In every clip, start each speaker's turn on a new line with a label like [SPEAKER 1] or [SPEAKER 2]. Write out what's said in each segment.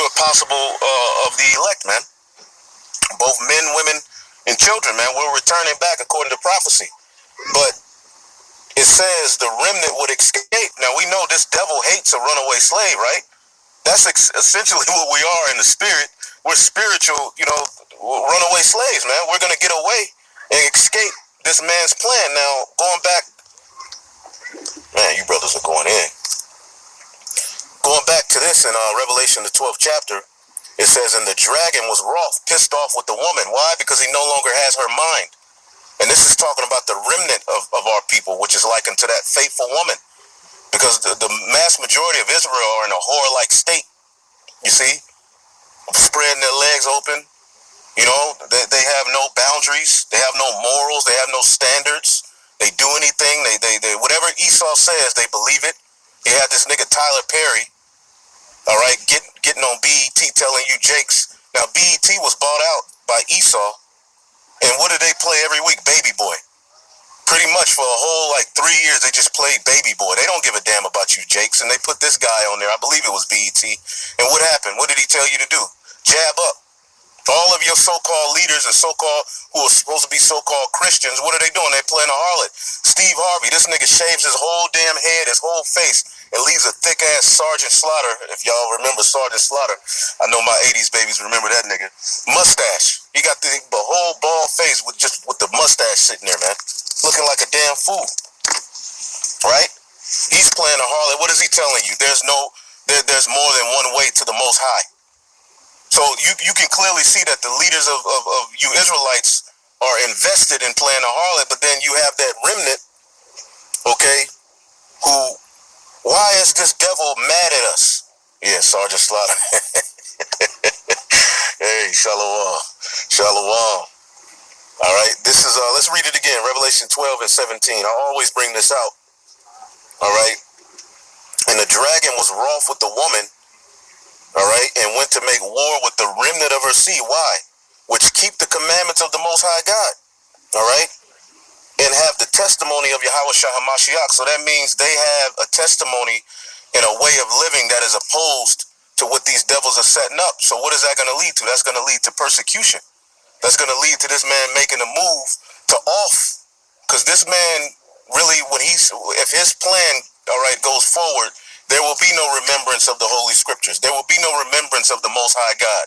[SPEAKER 1] are possible of the elect, man. Both men, women, and children, man. We're returning back according to prophecy. But it says the remnant would escape. Now, we know this devil hates a runaway slave, right? That's essentially what we are in the spirit. We're spiritual, runaway slaves, man. We're going to get away and escape this man's plan. Now, going back, man, you brothers are going in. Going back to this in Revelation, the 12th chapter, it says, and the dragon was wroth, pissed off with the woman. Why? Because he no longer has her mind. And this is talking about the remnant of our people, which is likened to that faithful woman. Because the mass majority of Israel are in a whore-like state, you see? Spreading their legs open. They have no boundaries. They have no morals. They have no standards. They do anything. They whatever Esau says, they believe it. You had this nigga Tyler Perry, all right, getting on BET telling you Jakes. Now, BET was bought out by Esau, and what did they play every week? Baby Boy. Pretty much for a whole, 3 years, they just played Baby Boy. They don't give a damn about you, Jakes, and they put this guy on there. I believe it was BET. And what happened? What did he tell you to do? Jab up. All of your so-called leaders and so-called, who are supposed to be so-called Christians, what are they doing? They're playing a harlot. Steve Harvey, this nigga shaves his whole damn head, his whole face, and leaves a thick-ass Sergeant Slaughter. If y'all remember Sergeant Slaughter, I know my 80s babies remember that nigga. Mustache. He got the whole bald face with the mustache sitting there, man. Looking like a damn fool. Right? He's playing a harlot. What is he telling you? There's more than one way to the Most High. So you can clearly see that the leaders of you Israelites are invested in playing a harlot, but then you have that remnant, okay, why is this devil mad at us? Yeah, Sergeant Slaughter. Hey, Shalom. Shalom. All right, this is, let's read it again, Revelation 12 and 17. I always bring this out. All right. And the dragon was wroth with the woman, all right, and went to make war with the remnant of her seed. Why? Which keep the commandments of the Most High God, all right, and have the testimony of Yahweh Shah HaMashiach. So that means they have a testimony and a way of living that is opposed to what these devils are setting up. So what is that going to lead to? That's going to lead to persecution. That's going to lead to this man making a move to off, because this man really, if his plan, all right, goes forward, there will be no remembrance of the Holy Scriptures. There will be no remembrance of the Most High God.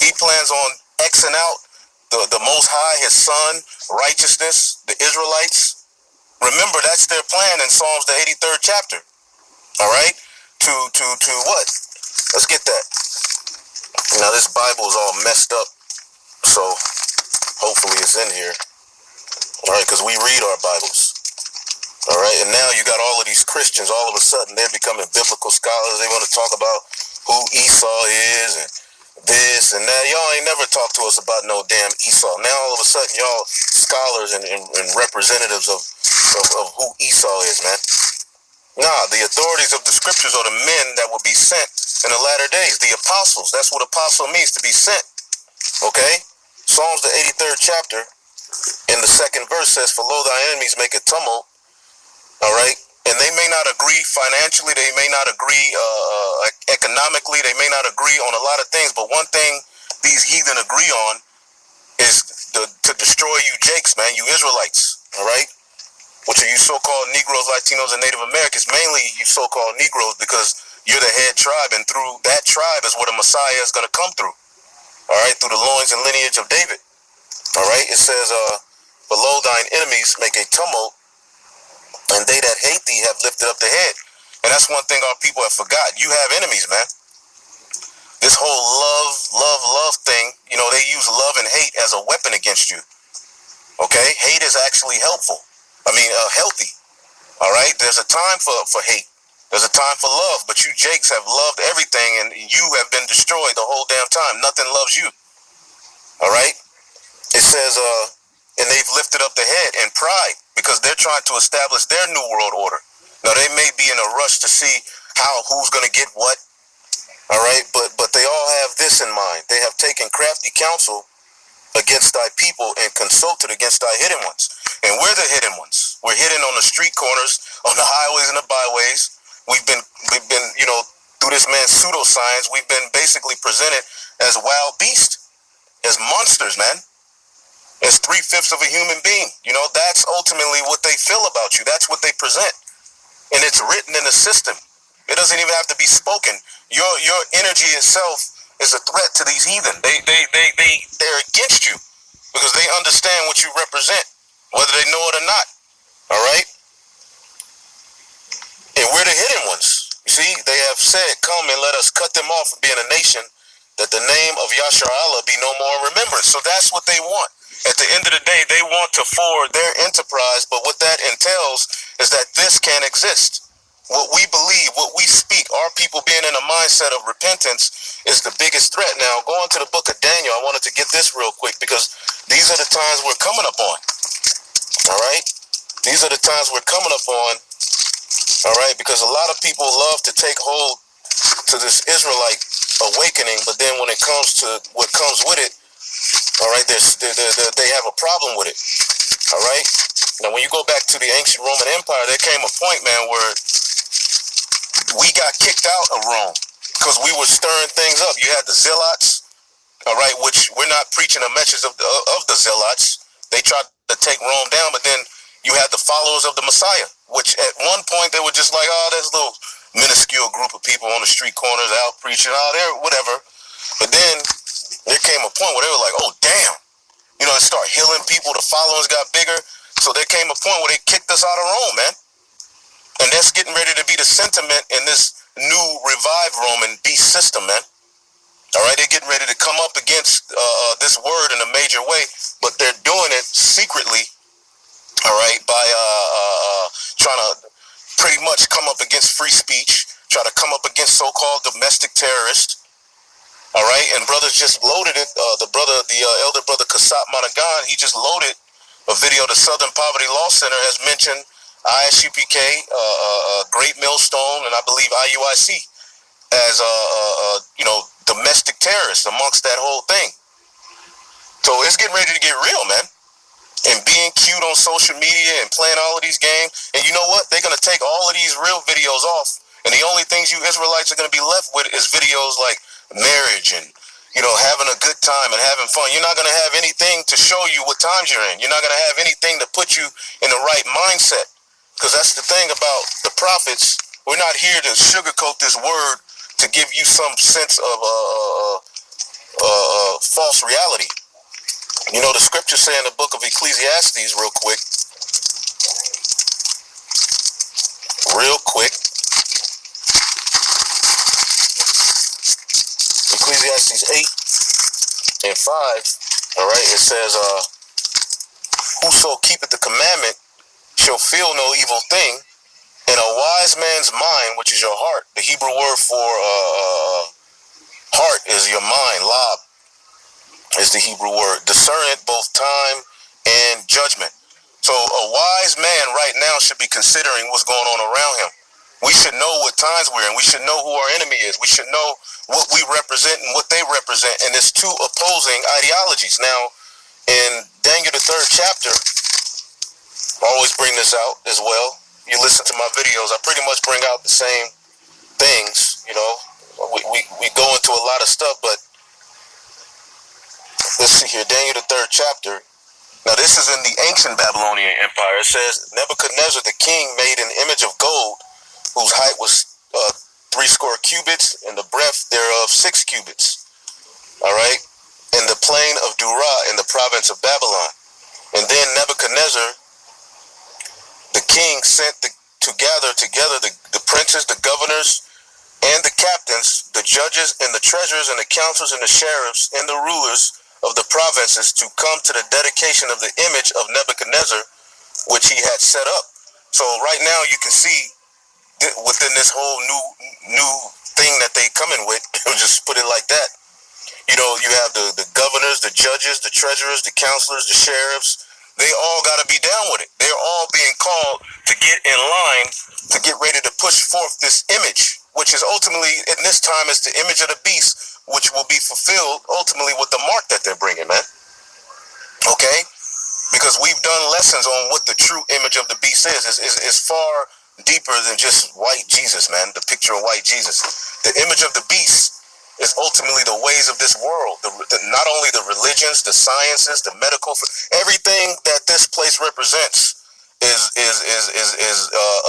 [SPEAKER 1] He plans on Xing out the Most High, his son, righteousness, the Israelites. Remember, that's their plan in Psalms, the 83rd chapter. All right? To what? Let's get that. Now, this Bible is all messed up, so hopefully it's in here. All right, because we read our Bibles. All right, and now you got all of these Christians, all of a sudden they're becoming biblical scholars. They want to talk about who Esau is and this and that. Y'all ain't never talked to us about no damn Esau. Now all of a sudden y'all scholars and representatives of who Esau is, man. Nah, the authorities of the scriptures are the men that will be sent in the latter days. The apostles, that's what apostle means, to be sent. Okay? Psalms, the 83rd chapter, in the 2nd verse says, for lo, thy enemies make a tumult. All right, and they may not agree financially, they may not agree economically, they may not agree on a lot of things, but one thing these heathen agree on is to destroy you Jakes, man, you Israelites, all right, which are you so-called Negroes, Latinos, and Native Americans, mainly you so-called Negroes, because you're the head tribe, and through that tribe is where the Messiah is going to come through, all right, through the loins and lineage of David, all right. It says, below thine enemies make a tumult, and they that hate thee have lifted up the head. And that's one thing our people have forgotten. You have enemies, man. This whole love thing, they use love and hate as a weapon against you. Okay? Hate is actually helpful. Healthy. All right? There's a time for hate. There's a time for love. But you Jakes have loved everything, and you have been destroyed the whole damn time. Nothing loves you. All right? It says, and they've lifted up the head in pride, because they're trying to establish their new world order. Now, they may be in a rush to see who's going to get what, all right, but they all have this in mind. They have taken crafty counsel against thy people and consulted against thy hidden ones. And we're the hidden ones. We're hidden on the street corners, on the highways and the byways. We've been through this man's pseudoscience, we've been basically presented as wild beasts, as monsters, man. As 3/5 of a human being. You know, that's ultimately what they feel about you. That's what they present. And it's written in the system. It doesn't even have to be spoken. Your energy itself is a threat to these heathen. They're against you because they understand what you represent, whether they know it or not. All right? And we're the hidden ones. You see, they have said, come and let us cut them off from being a nation, that the name of Yashar Allah be no more in remembrance. So that's what they want. At the end of the day, they want to forward their enterprise, but what that entails is that this can't exist. What we believe, what we speak, our people being in a mindset of repentance is the biggest threat. Now, going to the book of Daniel, I wanted to get this real quick because these are the times we're coming up on. All right? These are the times we're coming up on. All right? Because a lot of people love to take hold to this Israelite awakening, but then when it comes to what comes with it, all right, they have a problem with it. All right? Now, when you go back to the ancient Roman Empire, there came a point, man, where we got kicked out of Rome because we were stirring things up. You had the Zealots, all right, which we're not preaching a message of the Zealots. They tried to take Rome down, but then you had the followers of the Messiah, which at one point they were just like, oh, there's a little minuscule group of people on the street corners out preaching, oh, they're whatever. But then there came a point where they were like, oh, damn. You know, it started healing people. The followers got bigger. So there came a point where they kicked us out of Rome, man. And that's getting ready to be the sentiment in this new revived Roman beast system, man. All right, they're getting ready to come up against this word in a major way, but they're doing it secretly, all right, by trying to pretty much come up against free speech, try to come up against so-called domestic terrorists. All right, and brothers just loaded it. The elder brother Kasat Managan, he just loaded a video. The Southern Poverty Law Center has mentioned ISUPK, Great Millstone, and I believe IUIC as domestic terrorists amongst that whole thing. So it's getting ready to get real, man. And being cute on social media and playing all of these games, and you know what? They're gonna take all of these real videos off, and the only things you Israelites are gonna be left with is videos like marriage and, you know, having a good time and having fun. You're not going to have anything to show you what times you're in. You're not going to have anything to put you in the right mindset. Because that's the thing about the prophets. We're not here to sugarcoat this word to give you some sense of false reality. You know, the scriptures say in the book of Ecclesiastes, real quick. Ecclesiastes 8 and 5, all right, it says, whoso keepeth the commandment shall feel no evil thing, and a wise man's mind, which is your heart, the Hebrew word for heart is your mind, lab is the Hebrew word, discerneth both time and judgment. So a wise man right now should be considering what's going on around him. We should know what times we're in. We should know who our enemy is. We should know what we represent and what they represent. And it's two opposing ideologies. Now, in Daniel, the 3rd chapter, I always bring this out as well. You listen to my videos, I pretty much bring out the same things, you know. We go into a lot of stuff, but let's see here, Daniel, the 3rd chapter. Now, this is in the ancient Babylonian Empire. It says, Nebuchadnezzar the king made an image of gold, whose height was 80 cubits, and the breadth thereof 6 cubits. All right? In the plain of Dura, in the province of Babylon. And then Nebuchadnezzar, the king, sent to gather together the princes, the governors, and the captains, the judges, and the treasurers, and the counselors, and the sheriffs, and the rulers of the provinces to come to the dedication of the image of Nebuchadnezzar, which he had set up. So right now you can see within this whole new thing that they coming with, just put it like that. You know, you have the governors, the judges, the treasurers, the counselors, the sheriffs. They all got to be down with it. They're all being called to get in line to get ready to push forth this image, which is ultimately, in this time, is the image of the beast, which will be fulfilled ultimately with the mark that they're bringing, man. Okay? Because we've done lessons on what the true image of the beast is. It's far deeper than just white Jesus, man. The picture of white Jesus. The image of the beast is ultimately the ways of this world. Not only the religions, the sciences, the medical, everything that this place represents is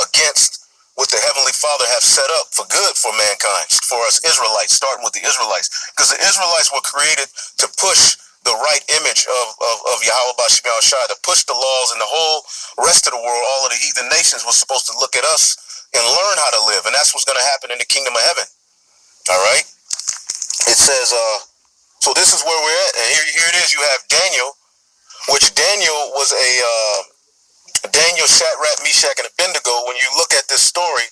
[SPEAKER 1] against what the Heavenly Father have set up for good for mankind, for us Israelites, starting with the Israelites. Because the Israelites were created to push the right image of Yahweh Bashim Shai, to push the laws, and the whole rest of the world, all of the heathen nations, was supposed to look at us and learn how to live. And that's what's going to happen in the kingdom of heaven. All right? It says, so this is where we're at. And here it is. You have Daniel, which Daniel was Daniel, Shadrach, Meshach, and Abednego. When you look at this story,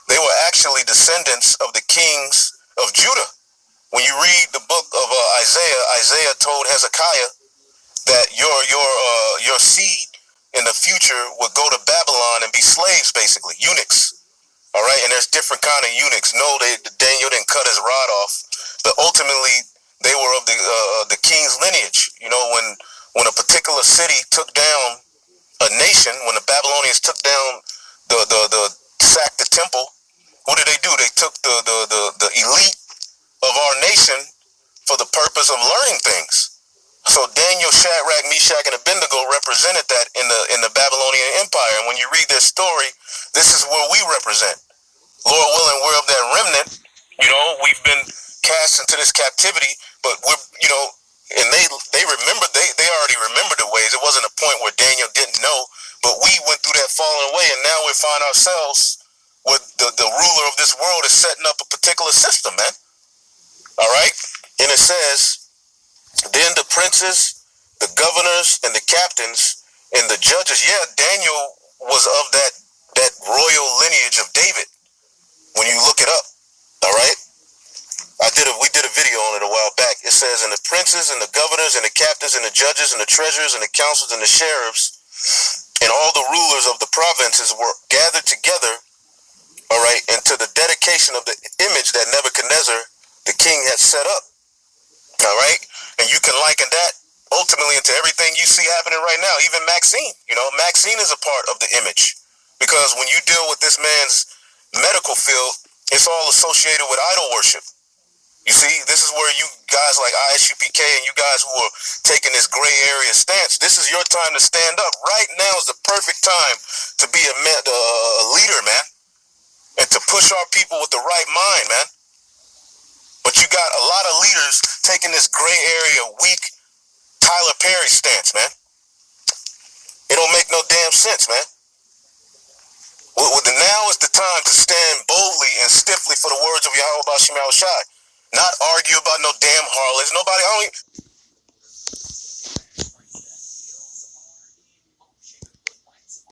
[SPEAKER 1] they were actually descendants of the kings of Judah. When you read the book of Isaiah, Isaiah told Hezekiah that your seed in the future would go to Babylon and be slaves, basically, eunuchs. All right, and there's different kind of eunuchs. No, Daniel didn't cut his rod off, but ultimately they were of the king's lineage. You know, when a particular city took down a nation, when the Babylonians took down sacked the temple, what did they do? They took the elite of our nation for the purpose of learning things. So Daniel, Shadrach, Meshach, and Abednego represented that in the Babylonian Empire. And when you read their story, this is where we represent. Lord willing, we're of that remnant. You know, we've been cast into this captivity, but we're, you know, and they remembered, they already remembered the ways. It wasn't a point where Daniel didn't know, but we went through that falling away, and now we find ourselves with the ruler of this world is setting up a particular system, man. All right? And it says, then the princes, the governors, and the captains, and the judges. Yeah, Daniel was of that royal lineage of David. When you look it up, all right? We did a video on it a while back. It says, and the princes, and the governors, and the captains, and the judges, and the treasurers, and the councils, and the sheriffs, and all the rulers of the provinces were gathered together, all right, into the dedication of the image that Nebuchadnezzar, the king, had set up. All right? And you can liken that ultimately into everything you see happening right now. Even Maxine. You know, Maxine is a part of the image. Because when you deal with this man's medical field, it's all associated with idol worship. You see, this is where you guys like ISUPK and you guys who are taking this gray area stance, this is your time to stand up. Right now is the perfect time to be a leader, man. And to push our people with the right mind, man. But you got a lot of leaders taking this gray area, weak Tyler Perry stance, man. It don't make no damn sense, man. Now is the time to stand boldly and stiffly for the words of Yahweh Bashim Shai. Not argue about no damn harlots. Nobody,